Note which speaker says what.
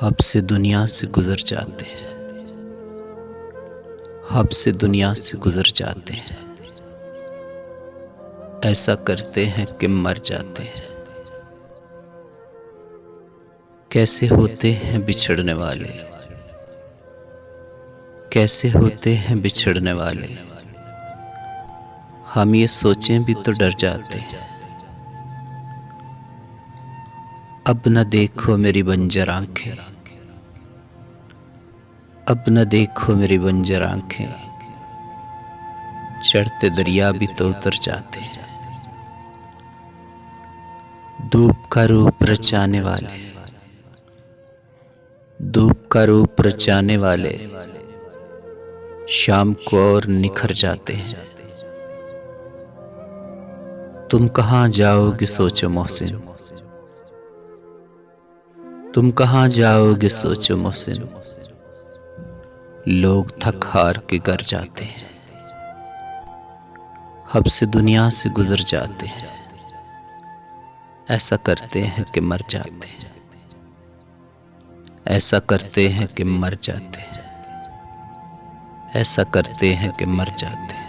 Speaker 1: Hub से दुनिया से गुजर जाते हैं, हब से दुनिया से गुजर जाते हैं। ऐसा करते हैं कि मर जाते हैं। कैसे होते हैं बिछड़ने वाले, कैसे होते हैं बिछड़ने वाले। हम ये सोचें भी तो डर जाते हैं। अब न देखो मेरी बंजर आंखें, अब न देखो मेरी बंजर आंखें। चढ़ते दरिया भी तो उतर जाते हैं। धूप का रूप रचाने वाले, धूप का रूप रचाने वाले शाम को और निखर जाते हैं। तुम कहाँ जाओगे सोचो मोहसिन, तुम कहाँ जाओगे सोचो मोहसिन। लोग थक हार के घर जाते हैं, हब से दुनिया से गुजर जाते हैं। ऐसा करते हैं कि मर जाते हैं, ऐसा करते हैं कि मर जाते हैं, ऐसा करते हैं कि मर जाते हैं।